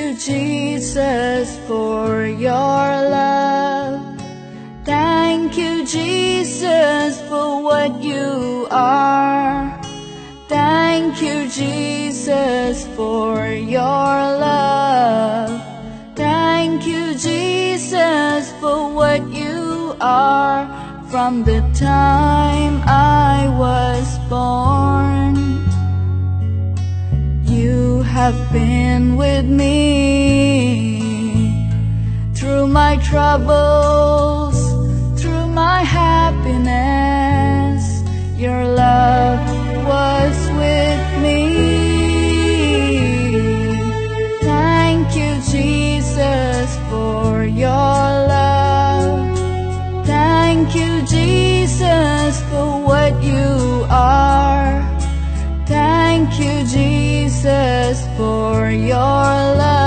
you, Jesus, for your love. Thank you, Jesus, for what you are. Thank you, Jesus, for your love. Thank you, Jesus, for what you are. From the time I was born, you have been with me through my troubles, through my happiness. Your love was with me. Thank you, Jesus, for your love. Thank you, Jesus, for what you are. Thank you, Jesus, for your love.